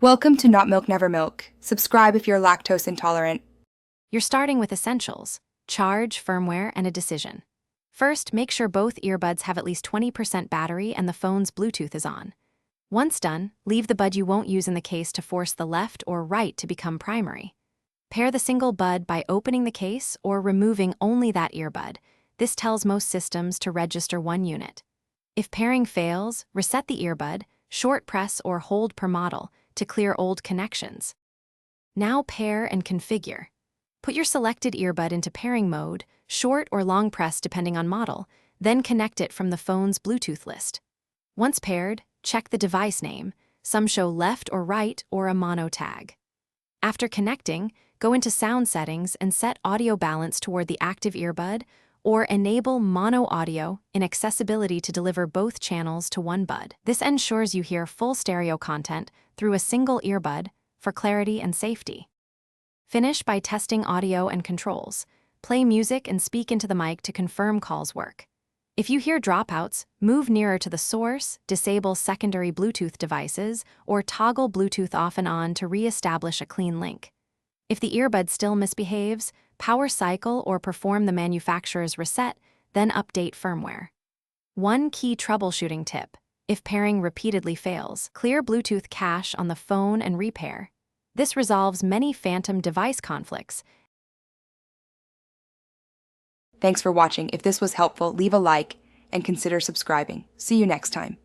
Welcome to Not Milk Never Milk. Subscribe if you're lactose intolerant. You're starting with essentials: charge, firmware, and a decision. First, make sure both earbuds have at least 20% battery and the phone's Bluetooth is on. Once done, leave the bud you won't use in the case to force the left or right to become primary. Pair the single bud by opening the case or removing only that earbud. This tells most systems to register one unit. If pairing fails, reset the earbud, short press or hold per model to clear old connections. Now pair and configure. Put your selected earbud into pairing mode, short or long press depending on model, then connect it from the phone's Bluetooth list. Once paired, check the device name. Some show left or right or a mono tag. After connecting, go into sound settings and set audio balance toward the active earbud or enable mono audio in accessibility to deliver both channels to one bud. This ensures you hear full stereo content through a single earbud for clarity and safety. Finish by testing audio and controls. Play music and speak into the mic to confirm calls work. If you hear dropouts, move nearer to the source, disable secondary Bluetooth devices, or toggle Bluetooth off and on to re-establish a clean link. If the earbud still misbehaves, power cycle or perform the manufacturer's reset, then update firmware. One key troubleshooting tip: if pairing repeatedly fails, clear Bluetooth cache on the phone and repair. This resolves many phantom device conflicts. Thanks for watching. If this was helpful, leave a like and consider subscribing. See you next time.